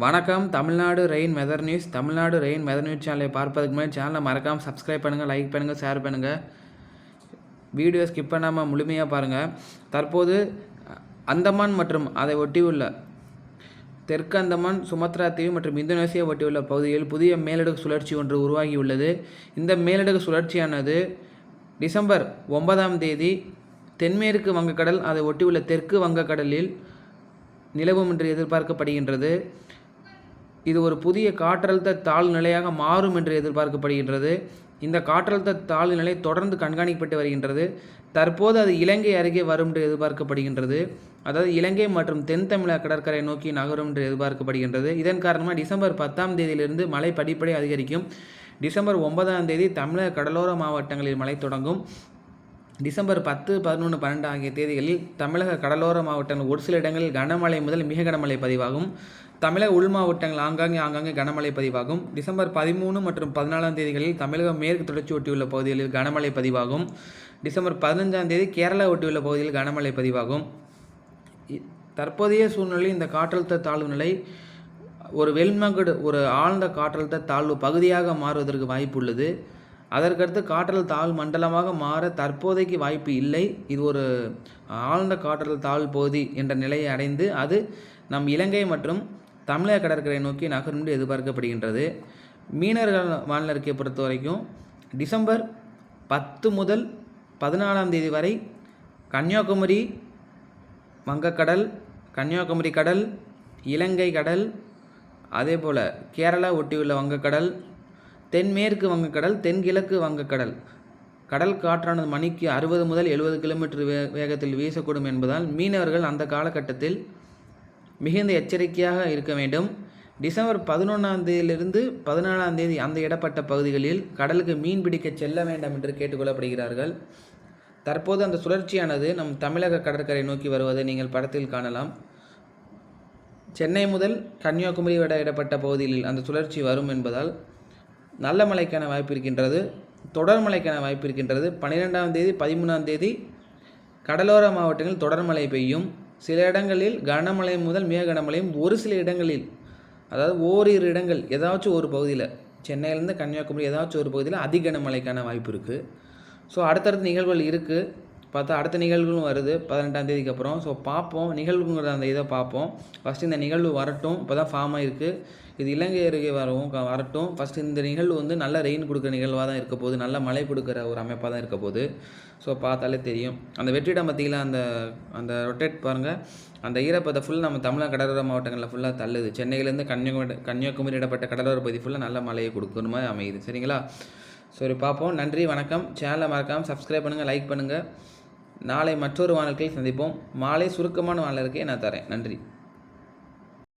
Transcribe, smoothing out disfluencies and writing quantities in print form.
வணக்கம். Tamil Nadu rain weather news. Tamil Nadu rain weather news சேனலை பார்ப்பதுக்கு முன்னாடி சேனலை மறக்காமல் சப்ஸ்கிரைப் பண்ணுங்கள், லைக் பண்ணுங்கள், ஷேர் பண்ணுங்கள். வீடியோ ஸ்கிப் பண்ணாமல் முழுமையாக பாருங்கள். தற்போது அந்தமான் மற்றும் அதை ஒட்டியுள்ள தெற்கு அந்தமான், சுமத்ரா தீவு மற்றும் இந்தோனேசியா ஒட்டியுள்ள பகுதியில் புதிய மேலடுக்கு சுழற்சி ஒன்று உருவாகியுள்ளது. இந்த மேலடுக்கு சுழற்சியானது டிசம்பர் 9ஆம் தேதி தென்மேற்கு வங்கக்கடல், அதை ஒட்டியுள்ள தெற்கு வங்கக்கடலில் நிலவும் என்று எதிர்பார்க்கப்படுகின்றது. இது ஒரு புதிய காற்றழுத்த தாழ்வு நிலையாக மாறும் என்று எதிர்பார்க்கப்படுகின்றது. இந்த காற்றழுத்த தாழ்வு நிலை தொடர்ந்து கண்காணிக்கப்பட்டு வருகின்றது. தற்போது அது இலங்கை அருகே வரும் என்று எதிர்பார்க்கப்படுகின்றது. அதாவது இலங்கை மற்றும் தென் தமிழக கடற்கரை நோக்கி நகரும் என்று எதிர்பார்க்கப்படுகின்றது. இதன் காரணமாக டிசம்பர் 10ஆம் தேதியிலிருந்து மழை படிப்படி அதிகரிக்கும். டிசம்பர் 9ஆம் தேதி தமிழக கடலோர மாவட்டங்களில் மழை தொடங்கும். டிசம்பர் 10, 11, 12 ஆகிய தேதிகளில் தமிழக கடலோர மாவட்டங்கள் ஒரு சில இடங்களில் கனமழை முதல் மிக கனமழை பதிவாகும். தமிழக உள் மாவட்டங்கள் ஆங்காங்கே கனமழை பதிவாகும். டிசம்பர் 13 மற்றும் 14ஆம் தேதிகளில் தமிழக மேற்கு தொடர்ச்சி ஒட்டியுள்ள பகுதிகளில் கனமழை பதிவாகும். டிசம்பர் 15ஆம் தேதி கேரளா ஒட்டியுள்ள பகுதியில் கனமழை பதிவாகும். தற்போதைய சூழ்நிலையில் இந்த காற்றழுத்த தாழ்வு நிலை ஒரு ஆழ்ந்த காற்றழுத்த தாழ்வு பகுதியாக மாறுவதற்கு வாய்ப்பு உள்ளது. அதற்கடுத்து காற்றழுத்த தாழ்வு மண்டலமாக மாற தற்போதைக்கு வாய்ப்பு இல்லை. இது ஒரு ஆழ்ந்த காற்றழுத்த தாழ்வு பகுதி என்ற நிலையை அடைந்து அது நம் இலங்கை மற்றும் தமிழக கடற்கரை நோக்கி நகரும் என்று எதிர்பார்க்கப்படுகின்றது. மீனவர்கள் வானிலை அறிக்கையை பொறுத்த வரைக்கும் டிசம்பர் 10 முதல் 14ஆம் தேதி வரை கன்னியாகுமரி வங்கக்கடல், கன்னியாகுமரி கடல், இலங்கை கடல், அதே போல் கேரளா ஒட்டியுள்ள வங்கக்கடல், தென்மேற்கு வங்கக்கடல், தென்கிழக்கு வங்கக்கடல் கடல் காற்றானது மணிக்கு 60 முதல் 70 கிலோமீட்டர் வேகத்தில் வீசக்கூடும் என்பதால் மீனவர்கள் அந்த காலகட்டத்தில் மிகுந்த எச்சரிக்கையாக இருக்க வேண்டும். டிசம்பர் 11ஆம் தேதியிலிருந்து 14ஆம் தேதி அந்த இடப்பட்ட பகுதிகளில் கடலுக்கு மீன் பிடிக்க செல்ல வேண்டாம் என்று கேட்டுக்கொள்ளப்படுகிறார்கள். தற்போது அந்த சுழற்சியானது நம் தமிழக கடற்கரை நோக்கி வருவதை நீங்கள் படத்தில் காணலாம். சென்னை முதல் கன்னியாகுமரி வரை இடப்பட்ட பகுதிகளில் அந்த சுழற்சி வரும் என்பதால் நல்ல மழைக்கான வாய்ப்பு இருக்கின்றது, தொடர் மழைக்கான வாய்ப்பு இருக்கின்றது. 12ஆம் தேதி 13ஆம் தேதி கடலோர மாவட்டங்களில் தொடர் மழை பெய்யும். சில இடங்களில் கனமழை முதல் மிக கனமழையும், ஒரு சில இடங்களில் அதாவது ஓரிரு இடங்கள் ஏதாச்சும் ஒரு பகுதியில் சென்னையிலேருந்து கன்னியாகுமரி ஏதாச்சும் ஒரு பகுதியில் அதிக கனமழைக்கான வாய்ப்பு இருக்குது. ஸோ அடுத்தடுத்த நிகழ்வுகள் இருக்குது. பார்த்தா அடுத்த நிகழ்வுகளும் வருது 18ஆம் தேதிக்கு அப்புறம். ஸோ பார்ப்போம், நிகழ்வுங்கிற அந்த இதை பார்ப்போம். ஃபஸ்ட்டு இந்த நிகழ்வு வரட்டும். இப்போ தான் ஃபார்ம் ஆகிருக்கு. இது இலங்கை அருகே வரட்டும். ஃபஸ்ட்டு இந்த நிகழ்வு வந்து நல்ல ரெயின் கொடுக்குற நிகழ்வாக தான் இருக்க போகுது, நல்ல மழை கொடுக்குற ஒரு அமைப்பாக தான் இருக்க போகுது. ஸோ பார்த்தாலே தெரியும். அந்த வெற்றிடம் மத்தியில் அந்த ரொட்டேட் பாருங்கள், அந்த ஈரப்பதை ஃபுல்லாக நம்ம தமிழக கடலோர மாவட்டங்களில் ஃபுல்லாக தள்ளுது. சென்னையிலேருந்து கன்னியாகுமரி இடப்பட்ட கடலோர பகுதி ஃபுல்லாக நல்ல மழையை கொடுக்குற மாதிரி அமையுது. சரிங்களா? சரி, பார்ப்போம். நன்றி, வணக்கம். சேனலை மறக்காமல் சப்ஸ்கிரைப் பண்ணுங்கள், லைக் பண்ணுங்கள். நாளை மற்றொரு வானிலையில் சந்திப்போம். மாலை சுருக்கமான வானிலை நான் தரேன். நன்றி.